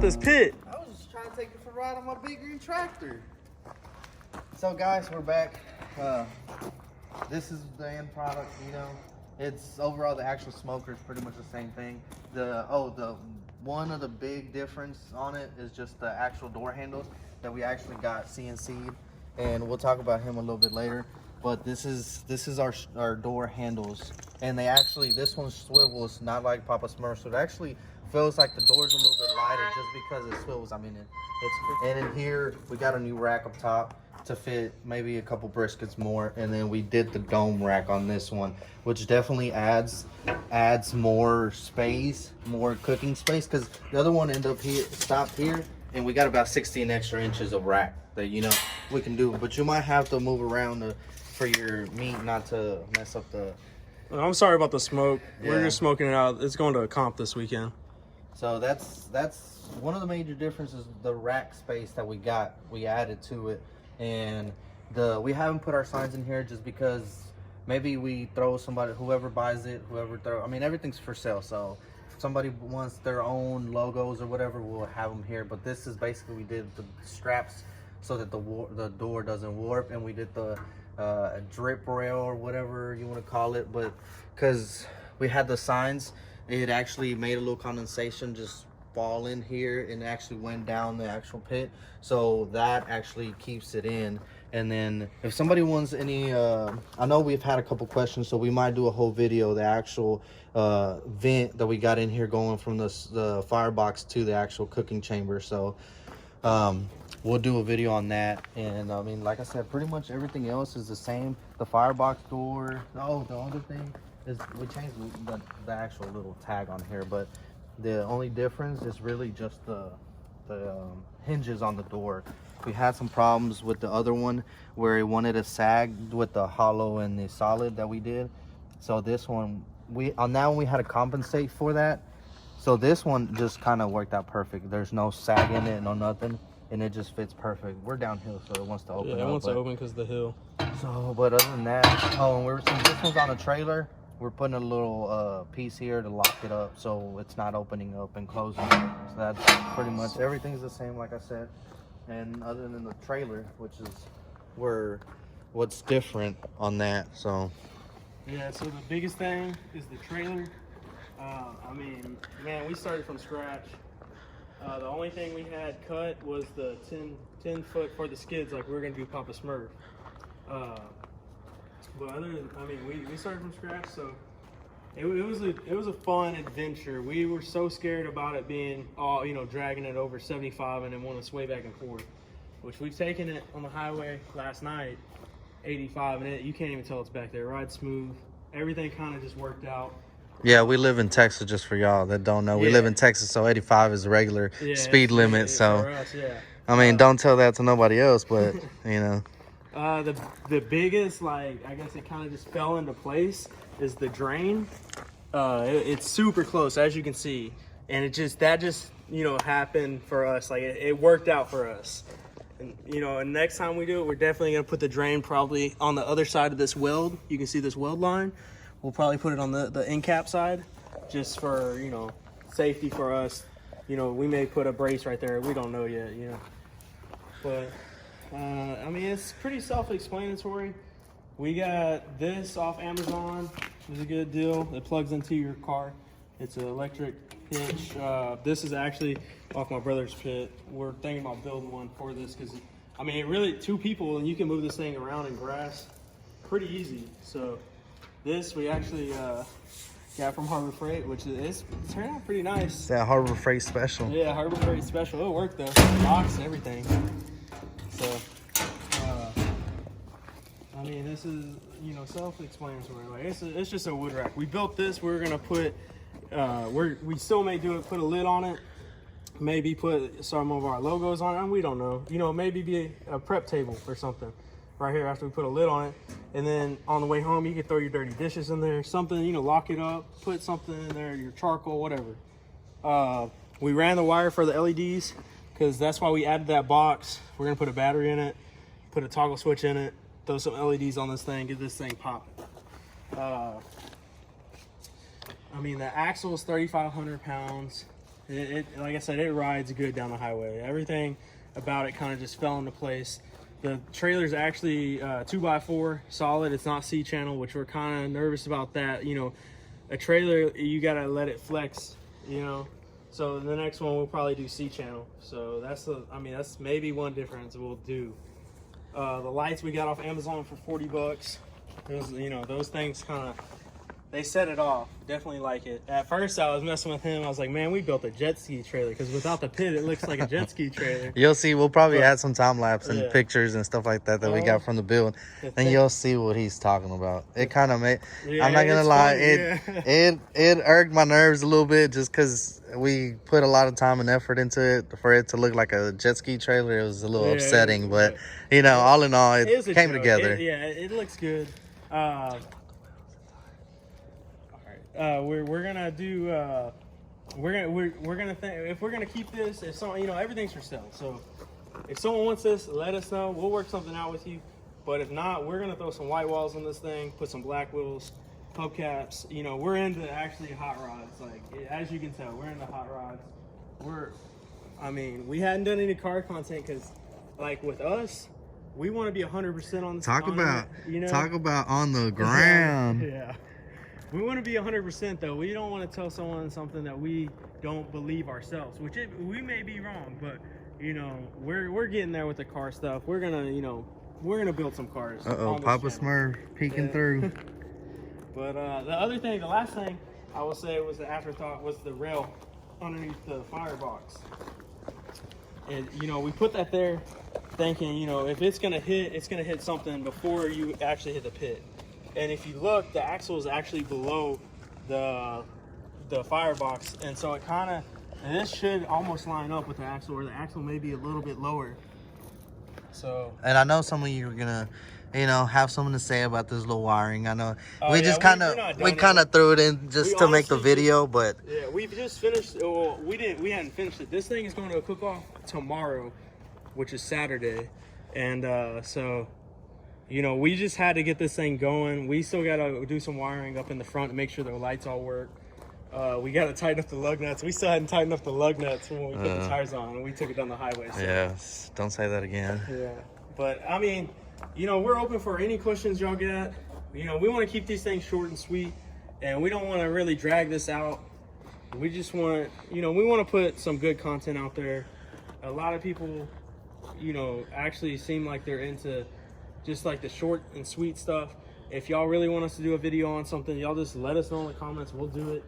about this pit? I was just trying to take it for a ride on my big green tractor. So guys, we're back. This is the end product, you know. It's overall the actual smoker is pretty much the same thing. The one of the big difference on it is just the actual door handles that we actually got CNC'd, and we'll talk about him a little bit later. But this is our door handles, and they actually, this one swivels, not like Papa Smurf, so it actually feels like the door's a little bit lighter just because it swivels. I mean, and in here we got a new rack up top to fit maybe a couple briskets more, and then we did the dome rack on this one, which definitely adds more space, more cooking space, because the other one ended up here, stopped here, and we got about 16 extra inches of rack that, you know, we can do. But you might have to move around for your meat not to mess up the... I'm sorry about the smoke. Yeah. We're just smoking it out. It's going to a comp this weekend. So that's one of the major differences, the rack space that we added to it. And we haven't put our signs in here just because maybe we throw somebody, whoever buys it, I mean, everything's for sale, so if somebody wants their own logos or whatever, we'll have them here. But this is basically, we did the straps so that the door doesn't warp, and we did the drip rail or whatever you want to call it. But because we had the signs, it actually made a little condensation just fall in here and actually went down the actual pit, so that actually keeps it in. And then if somebody wants any I know we've had a couple questions, so we might do a whole video, the actual vent that we got in here going from the firebox to the actual cooking chamber. So we'll do a video on that. And I mean, like I said, pretty much everything else is the same. The firebox door, the other thing is we changed the actual little tag on here, but the only difference is really just the hinges on the door. We had some problems with the other one where it wanted to sag with the hollow and the solid that we did. So this one, on that one we had to compensate for that. So this one just kind of worked out perfect. There's no sag in it, no nothing, and it just fits perfect. We're downhill, so it wants to open up. Yeah, it wants to open because of the hill. So, but other than that, since this one's on a trailer, we're putting a little piece here to lock it up so it's not opening up and closing. So that's pretty much, everything's the same, like I said. And other than the trailer, which is what's different on that. So yeah, so the biggest thing is the trailer. I mean, man, we started from scratch. The only thing we had cut was the 10 foot for the skids, like we were gonna do Papa Smurf. But other than, I mean, we started from scratch, so it was a fun adventure. We were so scared about it being all, you know, dragging it over 75 and then wanting to sway back and forth, which we've taken it on the highway last night, 85, and you can't even tell it's back there. Rides smooth. Everything kind of just worked out. yeah, we live in Texas, just for y'all that don't know. We live in Texas, so 85 is the regular speed limit. So for us, yeah. I mean, don't tell that to nobody else, but you know. The biggest, like, I guess it kind of just fell into place is the drain. It's super close, as you can see, and that just you know happened for us. Like it worked out for us. And you know, and next time we do it, we're definitely gonna put the drain probably on the other side of this weld. You can see this weld line. We'll probably put it on the end cap side, just for, you know, safety for us. You know, we may put a brace right there. We don't know yet, you know. But I mean, it's pretty self-explanatory. We got this off Amazon. It's a good deal. It plugs into your car. It's an electric hitch. This is actually off my brother's pit. We're thinking about building one for this because, I mean, really 2 people and you can move this thing around in grass pretty easy. So this we actually got from Harbor Freight, which is turned out pretty nice. It's that Harbor Freight special. Yeah, Harbor Freight special. It'll work though. Box and everything. So, I mean, this is, you know, self-explanatory. Like it's just a wood rack. We built this. We're gonna put, we still may do it. Put a lid on it. Maybe put some of our logos on it. We don't know. You know, maybe be a prep table or something right here after we put a lid on it. And then on the way home, you can throw your dirty dishes in there. Something, you know, lock it up. Put something in there. Your charcoal, whatever. We ran the wire for the LEDs, because that's why we added that box. We're gonna put a battery in it, put a toggle switch in it, throw some LEDs on this thing, get this thing popping. I mean, the axle is 3,500 pounds. like I said, it rides good down the highway. Everything about it kind of just fell into place. The trailer's actually 2x4 solid. It's not C-channel, which we're kind of nervous about that. You know, a trailer, you gotta let it flex, you know. So the next one we'll probably do C-channel. So that's that's maybe one difference we'll do. The lights we got off Amazon for 40 bucks. Those, you know, those things kind of, they set it off. Definitely like it. At first I was messing with him. I was like, man, we built a jet ski trailer, because without the pit it looks like a jet ski trailer. You'll see, we'll probably add some time lapse and pictures and stuff like that we got from the build, and you'll see what he's talking about. It kind of made, I'm not gonna lie, it irked my nerves a little bit, just because we put a lot of time and effort into it. For it to look like a jet ski trailer, it was a little upsetting, but you know, all in all, it came together. It looks good. We're gonna do we're gonna think, if we're gonna keep this, if someone, you know, everything's for sale, so if someone wants this, let us know. We'll work something out with you. But if not, we're gonna throw some white walls on this thing, put some black wheels, hubcaps. You know, we're into actually hot rods. Like, as you can tell, we're into hot rods. We hadn't done any car content because, like, with us, we want to be 100% on the talk about on the ground. Yeah. We want to be 100% though. We don't want to tell someone something that we don't believe ourselves, which we may be wrong, but you know, we're getting there with the car stuff. We're gonna build some cars. Papa Smurf peeking through. But the last thing I will say was the afterthought was the rail underneath the firebox. And you know, we put that there thinking, you know, if it's gonna hit something before you actually hit the pit. And if you look, the axle is actually below the firebox, and so it kind of, and this should almost line up with the axle, or the axle may be a little bit lower. So, and I know some of you are gonna, you know, have something to say about this little wiring. I know we kind of threw it in just to make the video, but yeah, we've just finished. Well, we hadn't finished it. This thing is going to a cook-off tomorrow, which is Saturday, and so. You know, we just had to get this thing going. We still got to do some wiring up in the front to make sure the lights all work. We got to tighten up the lug nuts. We still hadn't tightened up the lug nuts when we put the tires on, and we took it down the highway. So. Yeah, don't say that again. Yeah, but I mean, you know, we're open for any questions y'all got. You know, we want to keep these things short and sweet, and we don't want to really drag this out. We just want, you know, we want to put some good content out there. A lot of people, you know, actually seem like they're into just like the short and sweet stuff. If y'all really want us to do a video on something, y'all just let us know in the comments. We'll do it.